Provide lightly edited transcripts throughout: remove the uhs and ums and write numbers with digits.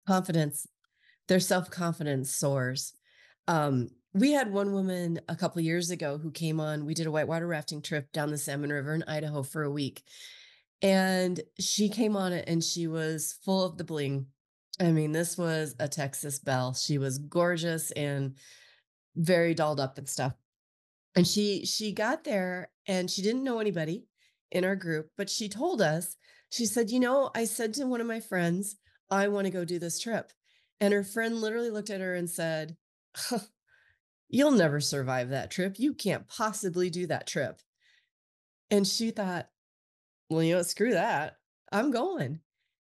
Confidence, their self-confidence soars. We had one woman a couple years ago who came on. We did a whitewater rafting trip down the Salmon River in Idaho for a week. And she came on it and she was full of the bling. I mean, this was a Texas belle. She was gorgeous and very dolled up and stuff. And she got there and she didn't know anybody in our group, but she told us, she said, I said to one of my friends, I want to go do this trip. And her friend literally looked at her and said, you'll never survive that trip. You can't possibly do that trip. And she thought, well, screw that. I'm going.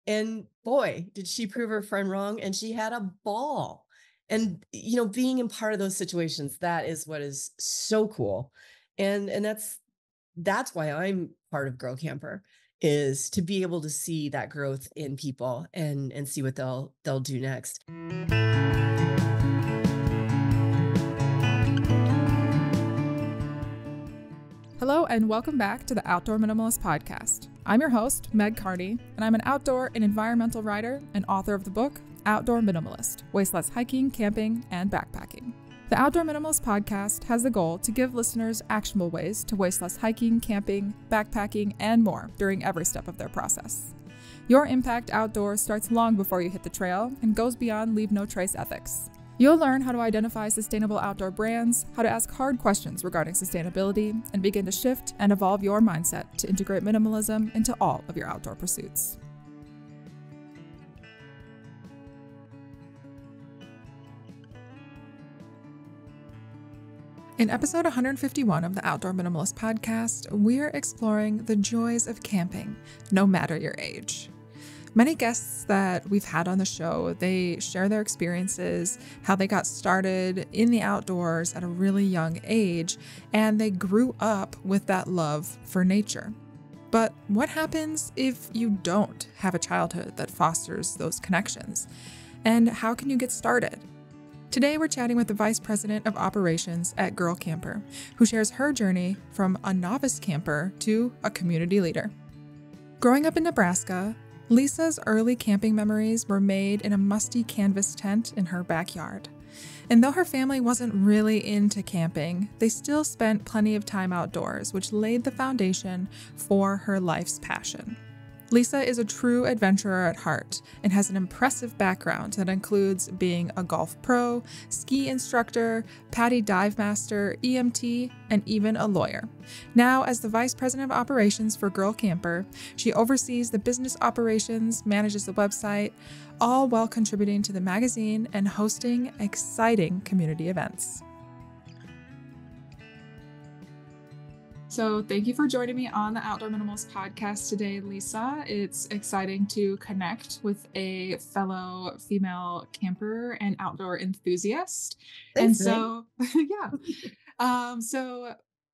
And boy, did she prove her friend wrong. And she had a ball. And, being in part of those situations, that is what is so cool. And that's why I'm part of Girl Camper, is to be able to see that growth in people and see what they'll do next. Hello and welcome back to the Outdoor Minimalist podcast. I'm your host, Meg Carney, and I'm an outdoor and environmental writer and author of the book, Outdoor Minimalist, Waste Less Hiking, Camping, and Backpacking. The Outdoor Minimalist podcast has the goal to give listeners actionable ways to waste less hiking, camping, backpacking, and more during every step of their process. Your impact outdoors starts long before you hit the trail and goes beyond leave no trace ethics. You'll learn how to identify sustainable outdoor brands, how to ask hard questions regarding sustainability, and begin to shift and evolve your mindset to integrate minimalism into all of your outdoor pursuits. In episode 151 of the Outdoor Minimalist podcast, we're exploring the joys of camping, no matter your age. Many guests that we've had on the show, they share their experiences, how they got started in the outdoors at a really young age, and they grew up with that love for nature. But what happens if you don't have a childhood that fosters those connections? And how can you get started? Today, we're chatting with the Vice President of Operations at Girl Camper, who shares her journey from a novice camper to a community leader. Growing up in Nebraska, Lesa's early camping memories were made in a musty canvas tent in her backyard. And though her family wasn't really into camping, they still spent plenty of time outdoors, which laid the foundation for her life's passion. Lesa is a true adventurer at heart and has an impressive background that includes being a golf pro, ski instructor, PADI dive master, EMT, and even a lawyer. Now, as the Vice President of Operations for Girl Camper, she oversees the business operations, manages the website, all while contributing to the magazine and hosting exciting community events. So thank you for joining me on the Outdoor Minimalist podcast today, Lesa. It's exciting to connect with a fellow female camper and outdoor enthusiast. Thanks, So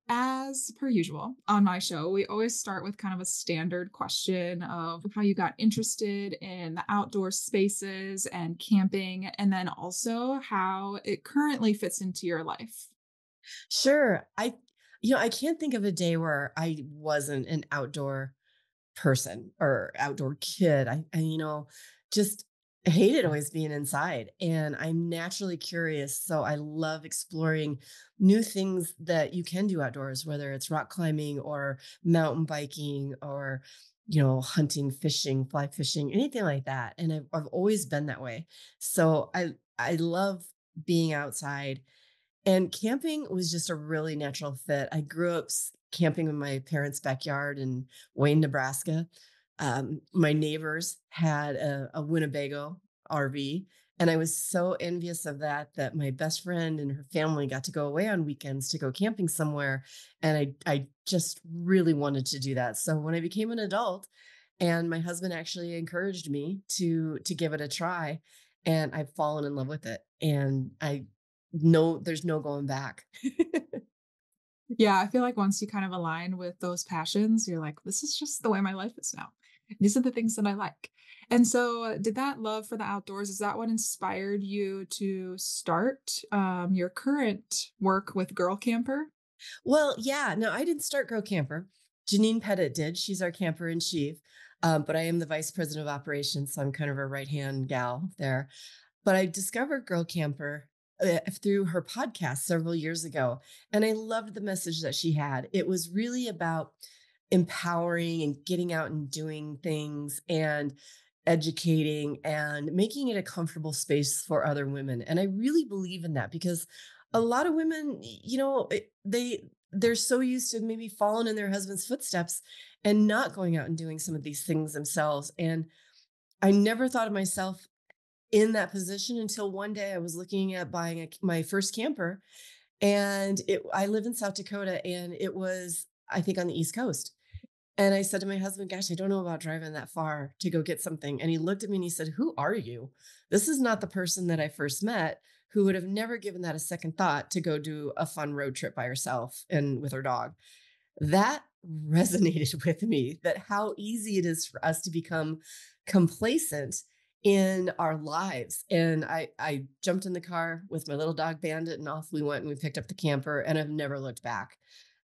as per usual on my show, we always start with kind of a standard question of how you got interested in the outdoor spaces and camping, and then also how it currently fits into your life. Sure. I can't think of a day where I wasn't an outdoor person or outdoor kid. I just hated always being inside, and I'm naturally curious. So I love exploring new things that you can do outdoors, whether it's rock climbing or mountain biking or, hunting, fishing, fly fishing, anything like that. And I've always been that way. So I love being outside. And camping was just a really natural fit. I grew up camping in my parents' backyard in Wayne, Nebraska. My neighbors had a Winnebago RV, and I was so envious of that my best friend and her family got to go away on weekends to go camping somewhere. And I just really wanted to do that. So when I became an adult, and my husband actually encouraged me to give it a try, and I've fallen in love with it. And there's no going back. Yeah, I feel like once you kind of align with those passions, you're like, this is just the way my life is now. These are the things that I like. And so, did that love for the outdoors, is that what inspired you to start your current work with Girl Camper? Well, yeah, no, I didn't start Girl Camper. Janine Pettit did. She's our camper in chief. But I am the vice president of operations, so I'm kind of a right hand gal there. But I discovered Girl Camper through her podcast several years ago, and I loved the message that she had. It was really about empowering and getting out and doing things and educating and making it a comfortable space for other women. And I really believe in that because a lot of women, they're so used to maybe following in their husband's footsteps and not going out and doing some of these things themselves. And I never thought of myself in that position until one day I was looking at buying my first camper, and I live in South Dakota, and it was, I think, on the East Coast. And I said to my husband, "Gosh, I don't know about driving that far to go get something." And he looked at me and he said, "Who are you? This is not the person that I first met who would have never given that a second thought to go do a fun road trip by herself and with her dog." That resonated with me, that how easy it is for us to become complacent in our lives. And I jumped in the car with my little dog Bandit and off we went and we picked up the camper and I've never looked back.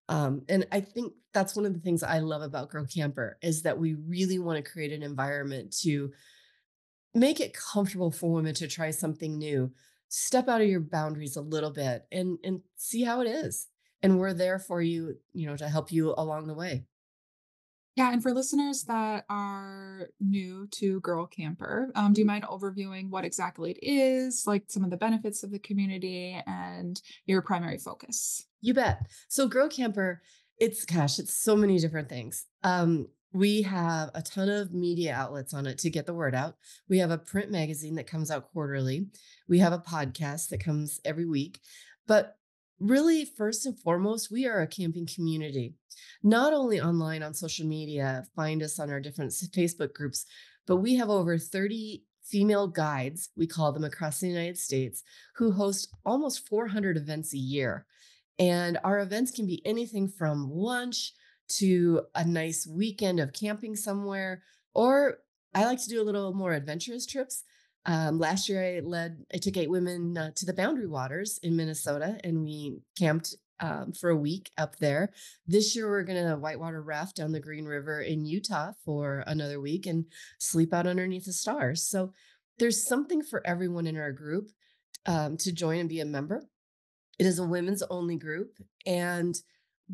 And I think that's one of the things I love about Girl Camper is that we really want to create an environment to make it comfortable for women to try something new, step out of your boundaries a little bit and see how it is. And we're there for you, to help you along the way. Yeah, and for listeners that are new to Girl Camper, do you mind overviewing what exactly it is, like some of the benefits of the community and your primary focus? You bet. So Girl Camper, it's so many different things. We have a ton of media outlets on it to get the word out. We have a print magazine that comes out quarterly. We have a podcast that comes every week. But really, first and foremost, we are a camping community. Not only online on social media, find us on our different Facebook groups, but we have over 30 female guides, we call them, across the United States, who host almost 400 events a year. And our events can be anything from lunch to a nice weekend of camping somewhere, or I like to do a little more adventurous trips. Last year, I took 8 women to the Boundary Waters in Minnesota, and we camped for a week up there. This year, we're going to whitewater raft down the Green River in Utah for another week and sleep out underneath the stars. So there's something for everyone in our group to join and be a member. It is a women's only group. And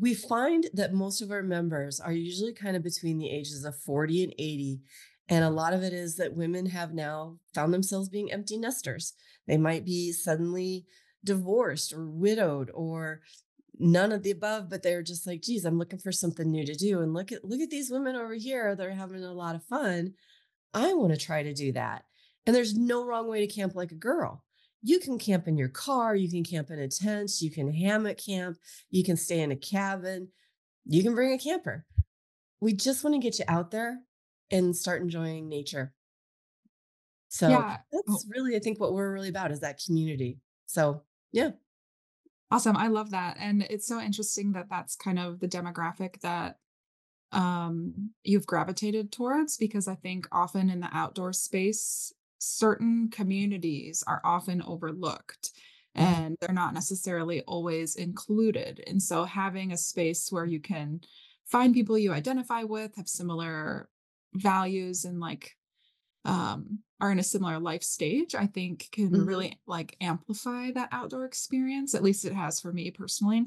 we find that most of our members are usually kind of between the ages of 40 and 80. And a lot of it is that women have now found themselves being empty nesters. They might be suddenly divorced or widowed or none of the above, but they're just like, geez, I'm looking for something new to do. And look at these women over here. They're having a lot of fun. I want to try to do that. And there's no wrong way to camp like a girl. You can camp in your car, you can camp in a tent, you can hammock camp, you can stay in a cabin, you can bring a camper. We just want to get you out there and start enjoying nature. So Yeah. that's Oh, really, I think, what we're really about is that community. So, yeah. awesome. I love that. And it's so interesting that that's kind of the demographic that you've gravitated towards because I think often in the outdoor space, certain communities are often overlooked and they're not necessarily always included. And so having a space where you can find people you identify with, have similar values and are in a similar life stage, I think can Mhm. really like amplify that outdoor experience. At least it has for me personally.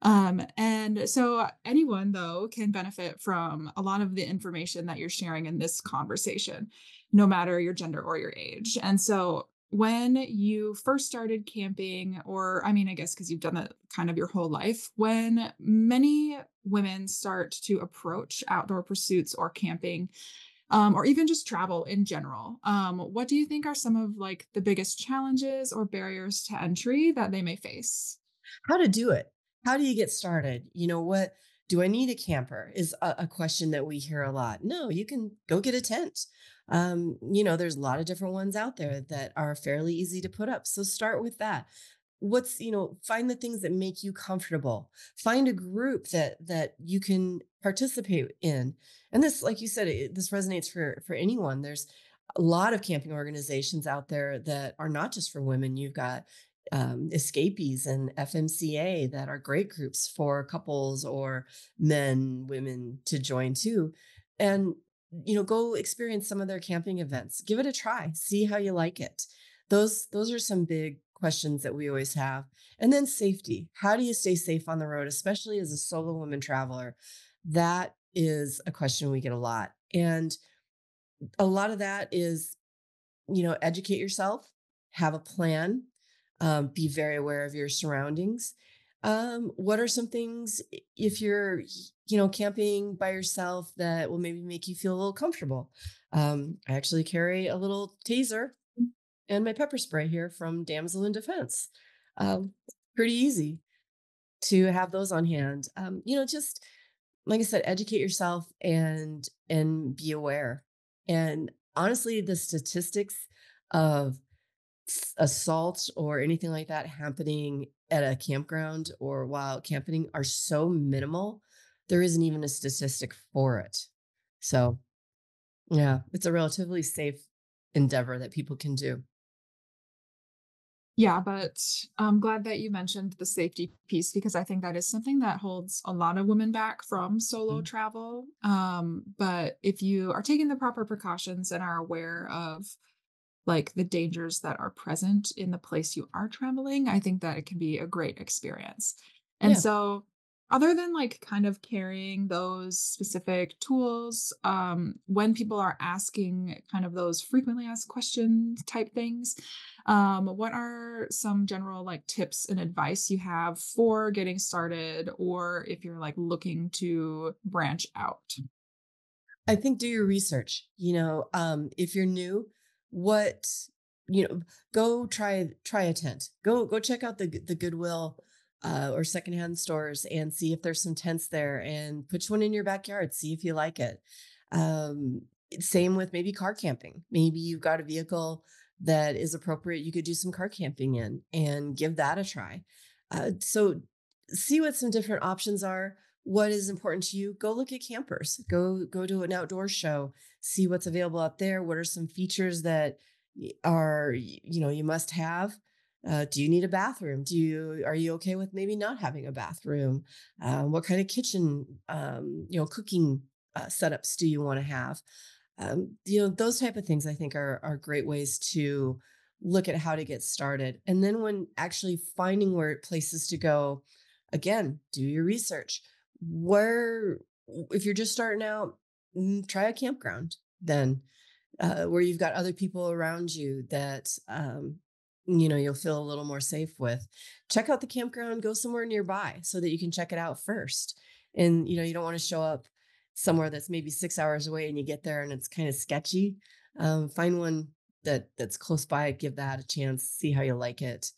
And so anyone though can benefit from a lot of the information that you're sharing in this conversation, no matter your gender or your age. And so when you first started camping, or I mean, I guess because you've done that kind of your whole life, when many women start to approach outdoor pursuits or camping, or even just travel in general, what do you think are some of like the biggest challenges or barriers to entry that they may face? How to do it? How do you get started? What do I need a camper? Is a question that we hear a lot. No, you can go get a tent. There's a lot of different ones out there that are fairly easy to put up. So start with that. Find the things that make you comfortable. Find a group that you can participate in. And this, like you said, this resonates for anyone. There's a lot of camping organizations out there that are not just for women. You've got Escapees and FMCA that are great groups for couples or men, women to join too. And go experience some of their camping events. Give it a try. See how you like it. Those are some big questions that we always have. And then safety. How do you stay safe on the road, especially as a solo woman traveler? That is a question we get a lot. And a lot of that is, educate yourself, have a plan, be very aware of your surroundings. What are some things if you're, camping by yourself that will maybe make you feel a little comfortable? I actually carry a little taser and my pepper spray here from Damsel in Defense. Um, Pretty easy to have those on hand. Just like I said, educate yourself and be aware. And honestly, the statistics of assault or anything like that happening at a campground or while camping are so minimal, there isn't even a statistic for it. So, yeah, it's a relatively safe endeavor that people can do. Yeah, but I'm glad that you mentioned the safety piece because I think that is something that holds a lot of women back from solo Mm. travel. But if you are taking the proper precautions and are aware of like the dangers that are present in the place you are traveling, I think that it can be a great experience. And Yeah. so other than like kind of carrying those specific tools, when people are asking kind of those frequently asked questions type things, what are some general like tips and advice you have for getting started or if you're like looking to branch out? I think do your research. If you're new, what go try a tent. Go check out the Goodwill or secondhand stores and see if there's some tents there, and put one in your backyard. See if you like it. Same with maybe car camping. Maybe you've got a vehicle that is appropriate. You could do some car camping in and give that a try. So see what some different options are. What is important to you? Go look at campers. Go to an outdoor show. See what's available out there. What are some features that you must have? Do you need a bathroom? Are you okay with maybe not having a bathroom? What kind of kitchen cooking setups do you want to have? Those type of things I think are great ways to look at how to get started. And then when actually finding where places to go, again, do your research. Where If you're just starting out, try a campground then, where you've got other people around you that you'll feel a little more safe with. Check out the campground, go somewhere nearby so that you can check it out first. And you don't want to show up somewhere that's maybe 6 hours away and you get there and it's kind of sketchy. Find one that's close by, give that a chance, see how you like it.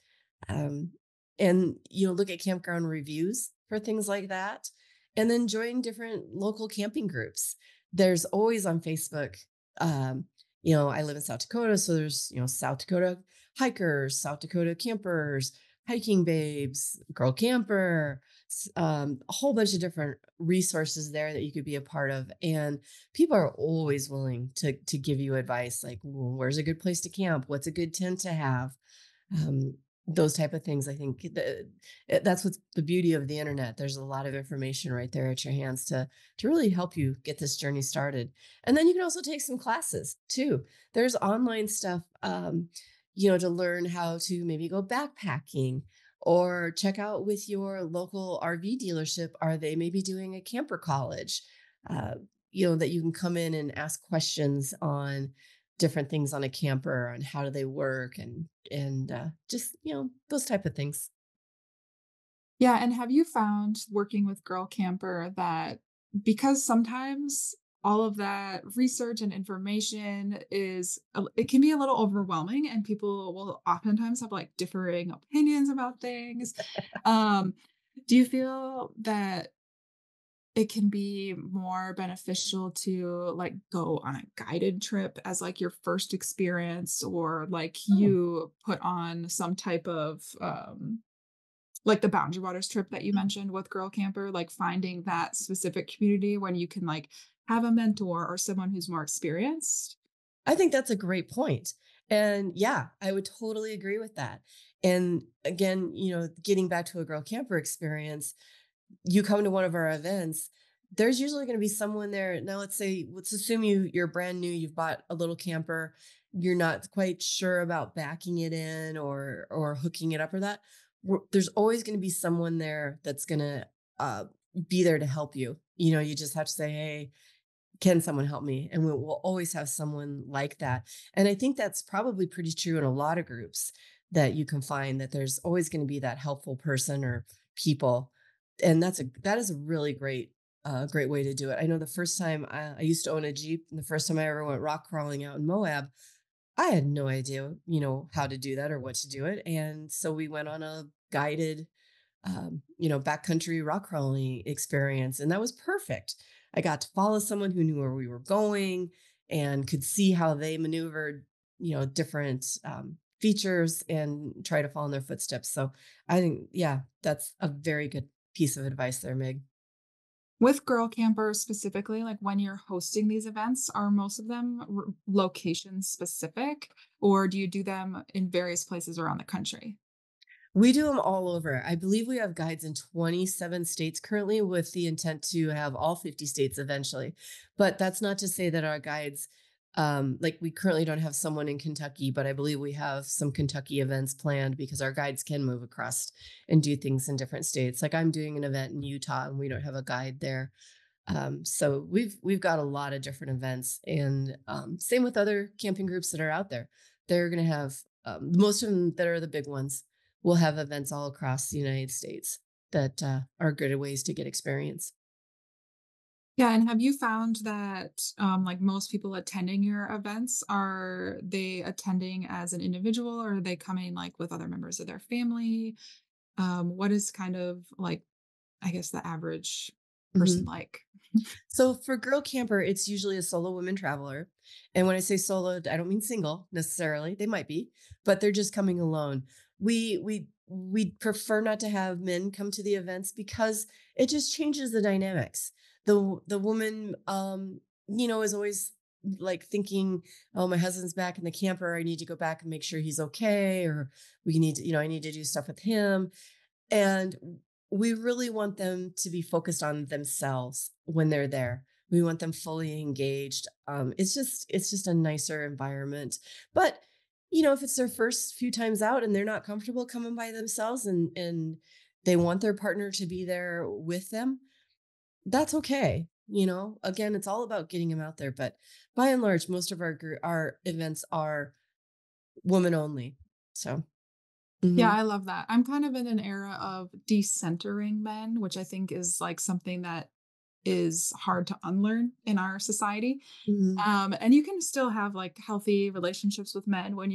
Um, and look at campground reviews for things like that. And then join different local camping groups. There's always on Facebook. Um, I live in South Dakota, so there's, South Dakota hikers, South Dakota campers, hiking babes, girl camper, a whole bunch of different resources there that you could be a part of. And people are always willing to give you advice like, well, where's a good place to camp? What's a good tent to have? Um, those type of things. I think that's what's the beauty of the internet. There's a lot of information right there at your hands to really help you get this journey started. And then you can also take some classes too. There's online stuff, to learn how to maybe go backpacking or check out with your local RV dealership. Are they maybe doing a camper college? Uh, that you can come in and ask questions on different things on a camper and how do they work and just those type of things. Yeah, and have you found working with Girl Camper that because sometimes all of that research and information it can be a little overwhelming and people will oftentimes have like differing opinions about things. Um, do you feel that it can be more beneficial to like go on a guided trip as like your first experience or like Oh, you put on some type of like the Boundary Waters trip that you mm. mentioned with Girl Camper, like finding that specific community when you can like have a mentor or someone who's more experienced. I think that's a great point. And yeah, I would totally agree with that. And again, getting back to a girl camper experience, you come to one of our events, there's usually going to be someone there. Now, let's assume you're brand new, you've bought a little camper, you're not quite sure about backing it in or hooking it up or that. There's always going to be someone there that's going to uh, be there to help you. You just have to say, "Hey, can someone help me?" And we'll always have someone like that. And I think that's probably pretty true in a lot of groups that you can find that there's always going to be that helpful person or people. And that is a really great way to do it. I know the first time I used to own a Jeep, and the first time I ever went rock crawling out in Moab, I had no idea, how to do that or what to do it. And so we went on a guided backcountry rock crawling experience. And that was perfect. I got to follow someone who knew where we were going and could see how they maneuvered, different features and try to follow in their footsteps. So I think, yeah, that's a very good piece of advice there, Meg. With girl campers specifically, like when you're hosting these events, are most of them location specific, or do you do them in various places around the country? We do them all over. I believe we have guides in 27 states currently with the intent to have all 50 states eventually. But that's not to say that our guides, like we currently don't have someone in Kentucky, but I believe we have some Kentucky events planned because our guides can move across and do things in different states. Like I'm doing an event in Utah and we don't have a guide there. So we've got a lot of different events, and same with other camping groups that are out there. They're going to have most of them that are the big ones will have events all across the United States that are good ways to get experience. Yeah, and have you found that, like, most people attending your events, are they attending as an individual, or are they coming, like, with other members of their family? What is kind of, like, I guess, the average person Mhm. like? So for girl camper, it's usually a solo women traveler. And when I say solo, I don't mean single necessarily. They might be, but they're just coming alone. We prefer not to have men come to the events because it just changes the dynamics. The woman is always like thinking, "Oh, my husband's back in the camper. I need to go back and make sure he's okay," or we need to, I need to do stuff with him. And we really want them to be focused on themselves when they're there. We want them fully engaged. It's just a nicer environment. But if it's their first few times out and they're not comfortable coming by themselves and they want their partner to be there with them, that's okay. Again, it's all about getting them out there. But by and large, most of our events are woman only. So, Yeah, mhm, I love that. I'm kind of in an era of decentering men, which I think is, like, something that is hard to unlearn in our society. mhm, And you can still have, like, healthy relationships with men when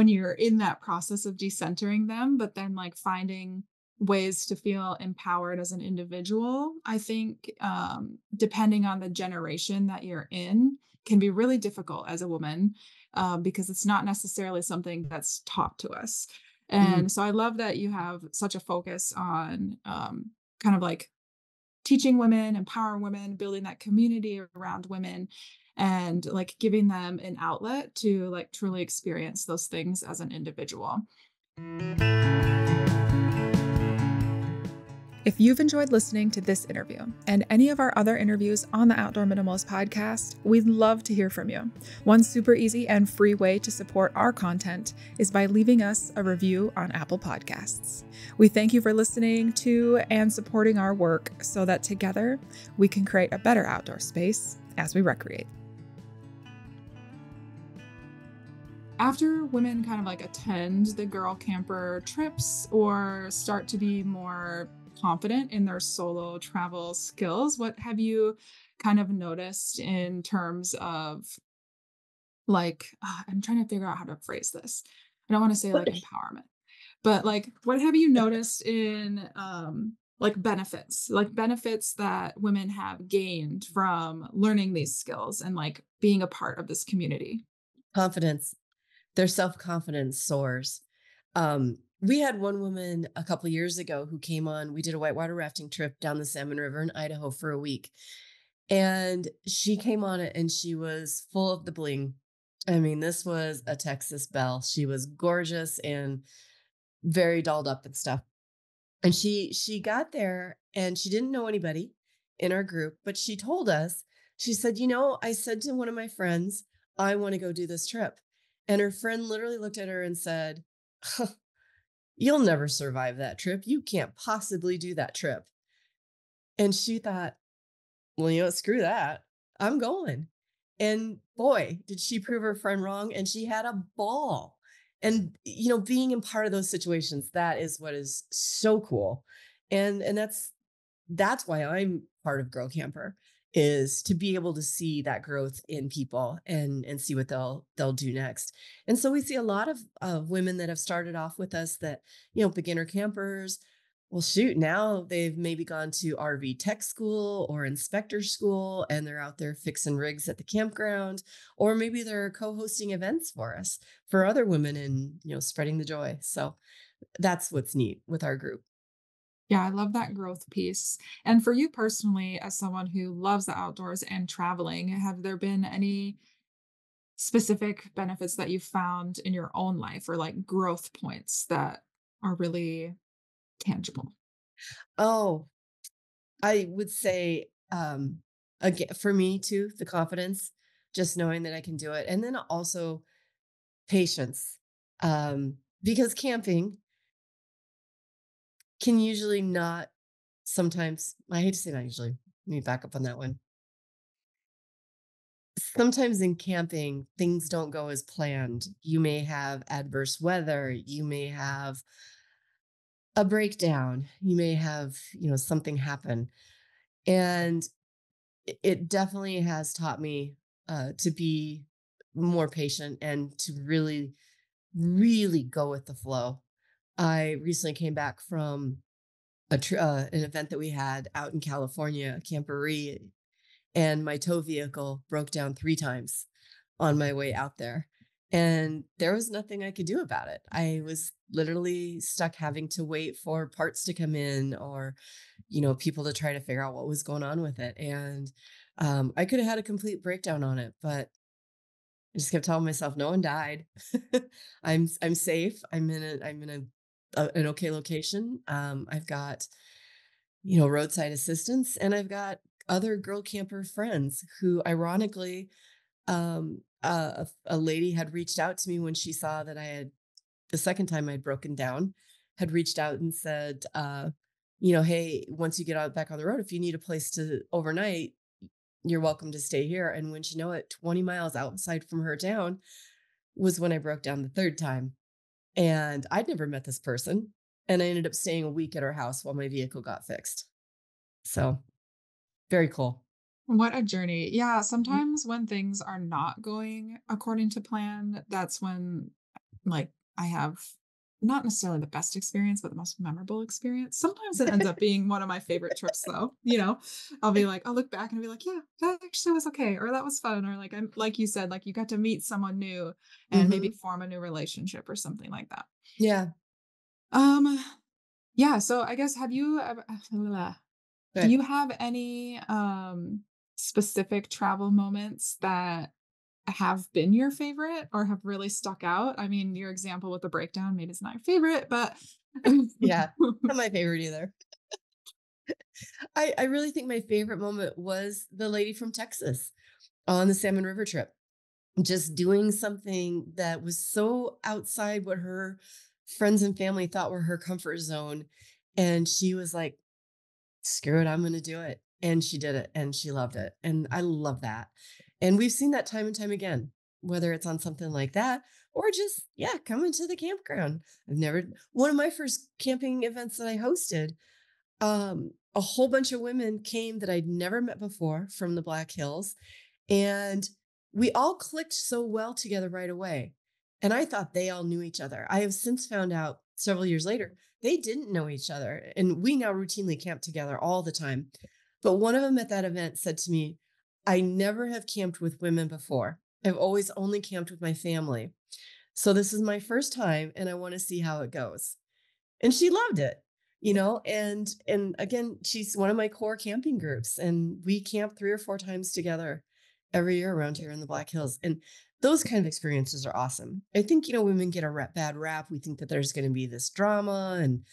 you're in that process of decentering them, but then, like, finding ways to feel empowered as an individual, I think, depending on the generation that you're in, can be really difficult as a woman, because it's not necessarily something that's taught to us. mhm. And so I love that you have such a focus on, kind of like teaching women, empowering women, building that community around women, and like giving them an outlet to like truly experience those things as an individual. If you've enjoyed listening to this interview and any of our other interviews on the Outdoor Minimalist podcast, we'd love to hear from you. One super easy and free way to support our content is by leaving us a review on Apple Podcasts. We thank you for listening to and supporting our work so that together we can create a better outdoor space as we recreate. After women kind of like attend the girl camper trips or start to be more confident in their solo travel skills, what have you kind of noticed in terms of like, I'm trying to figure out how to phrase this. I don't want to say like empowerment, but like, what have you noticed in like benefits that women have gained from learning these skills and like being a part of this community? Confidence. Their self-confidence soars. We had one woman a couple years ago who came on. We did a whitewater rafting trip down the Salmon River in Idaho for a week. And she came on it and she was full of the bling. I mean, this was a Texas belle. She was gorgeous and very dolled up and stuff. And she got there and she didn't know anybody. in our group, but she told us, she said, I said to one of my friends, I want to go do this trip. And her friend literally looked at her and said, you'll never survive that trip. You can't possibly do that trip. And she thought, well, screw that. I'm going. And boy, did she prove her friend wrong. And she had a ball. And, being in part of those situations, that is what is so cool. And that's why I'm part of Girl Camper, is to be able to see that growth in people and see what they'll do next. And so we see a lot of women that have started off with us that, beginner campers. Well, shoot, now they've maybe gone to RV tech school or inspector school, and they're out there fixing rigs at the campground, or maybe they're co-hosting events for us, for other women, and, spreading the joy. So that's what's neat with our group. Yeah, I love that growth piece. And for you personally, as someone who loves the outdoors and traveling, have there been any specific benefits that you've found in your own life or like growth points that are really tangible? Oh, I would say, again, for me too, the confidence, just knowing that I can do it. And then also patience. Because camping can usually not sometimes, I hate to say not usually, let me back up on that one. Sometimes in camping, things don't go as planned. You may have adverse weather, you may have a breakdown, you may have, something happen. And it definitely has taught me to be more patient and to really, really go with the flow. I recently came back from an event that we had out in California, a camporee, and my tow vehicle broke down 3 times on my way out there. And there was nothing I could do about it. I was literally stuck having to wait for parts to come in, or, people to try to figure out what was going on with it. And I could have had a complete breakdown on it, but I just kept telling myself, no one died. I'm safe. I'm in an okay location. I've got, roadside assistance, and I've got other girl camper friends who, ironically, a lady had reached out to me when she saw that I had, the second time I'd broken down, had reached out and said, hey, once you get out back on the road, if you need a place to overnight, you're welcome to stay here. And when you know it, 20 miles outside from her town was when I broke down the third time. And I'd never met this person. And I ended up staying a week at her house while my vehicle got fixed. So very cool. What a journey. Yeah, Mhm. sometimes when things are not going according to plan, that's when like I have not necessarily the best experience, but the most memorable experience. Sometimes it ends up being one of my favorite trips though. I'll be like, I'll look back and be like, yeah, that actually was okay, or that was fun, or like I'm like you said, like you got to meet someone new and maybe Mhm. form a new relationship or something like that. Yeah. Um, yeah, so I guess have you ever do But you have any specific travel moments that have been your favorite or have really stuck out? I mean, your example with the breakdown maybe it's not your favorite, but yeah, not my favorite either. I really think my favorite moment was the lady from Texas on the Salmon River trip. Just doing something that was so outside what her friends and family thought were her comfort zone. And she was like, screw it, I'm going to do it. And she did it and she loved it. And I love that. And we've seen that time and time again, whether it's on something like that or just, yeah, coming to the campground. One of my first camping events that I hosted, a whole bunch of women came that I'd never met before from the Black Hills, and we all clicked so well together right away. And I thought they all knew each other. I have since found out several years later, they didn't know each other. And we now routinely camp together all the time. But one of them at that event said to me, I never have camped with women before. I've always only camped with my family. So this is my first time and I want to see how it goes. And she loved it, and again, she's one of my core camping groups, and we camp 3 or 4 times together every year around here in the Black Hills, and those kind of experiences are awesome. I think, women get a bad rap. We think that there's gonna be this drama and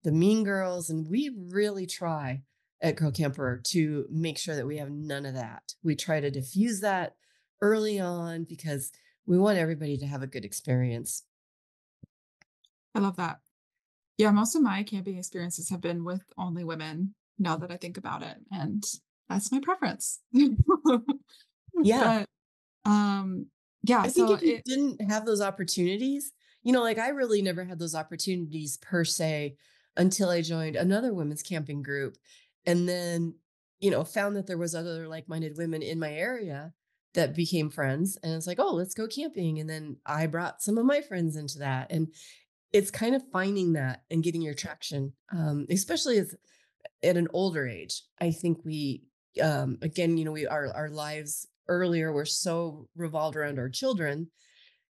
the mean girls, and we really try at Girl Camper to make sure that we have none of that. We try to diffuse that early on because we want everybody to have a good experience. I love that. Yeah, most of my camping experiences have been with only women, now that I think about it, and that's my preference. Yeah. But, um, yeah, I think so if you it didn't have those opportunities, like I really never had those opportunities per se until I joined another women's camping group and then, found that there was other like-minded women in my area that became friends. And it's like, oh, let's go camping. And then I brought some of my friends into that. And it's kind of finding that and getting your traction, especially as at an older age. I think we, again, our lives earlier were so revolved around our children,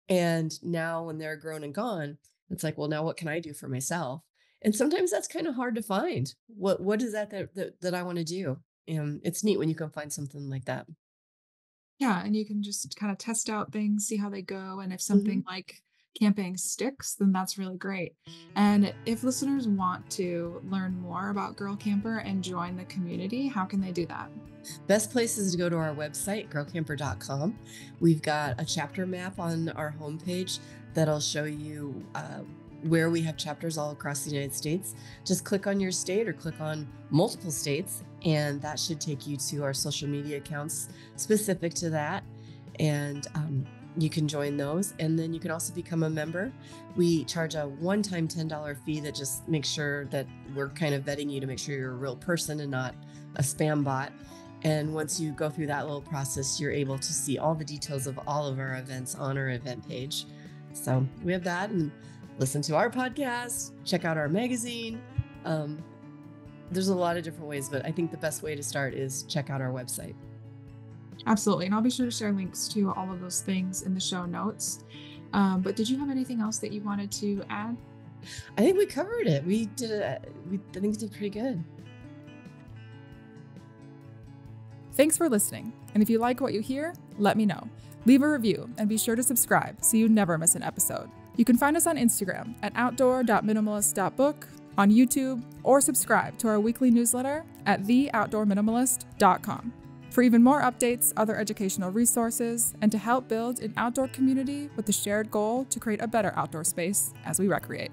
and now when they're grown and gone, it's like, well, now what can I do for myself? And sometimes that's kind of hard to find. What is that I want to do? And it's neat when you can find something like that. yeah, and you can just kinda test out things, see how they go, and if Mhm. something like camping sticks, then that's really great. And if listeners want to learn more about Girl Camper and join the community, how can they do that? Best place is to go to our website, girlcamper.com. We've got a chapter map on our homepage that'll show you where we have chapters all across the United States. Just click on your state or click on multiple states, and that should take you to our social media accounts specific to that. And you can join those. And then you can also become a member. We charge a one-time $10 fee that just makes sure that we're kind of vetting you to make sure you're a real person and not a spam bot. And once you go through that little process, you're able to see all the details of all of our events on our event page. So we have that, and listen to our podcast, check out our magazine. Um, there's a lot of different ways, but I think the best way to start is check out our website. Absolutely, and I'll be sure to share links to all of those things in the show notes. But did you have anything else that you wanted to add? I think we covered it. I think we did pretty good. Thanks for listening, and if you like what you hear, let me know. Leave a review and be sure to subscribe so you never miss an episode. You can find us on Instagram at outdoor.minimalist.book, on YouTube, or subscribe to our weekly newsletter at theoutdoorminimalist.com. For even more updates, other educational resources, and to help build an outdoor community with the shared goal to create a better outdoor space as we recreate.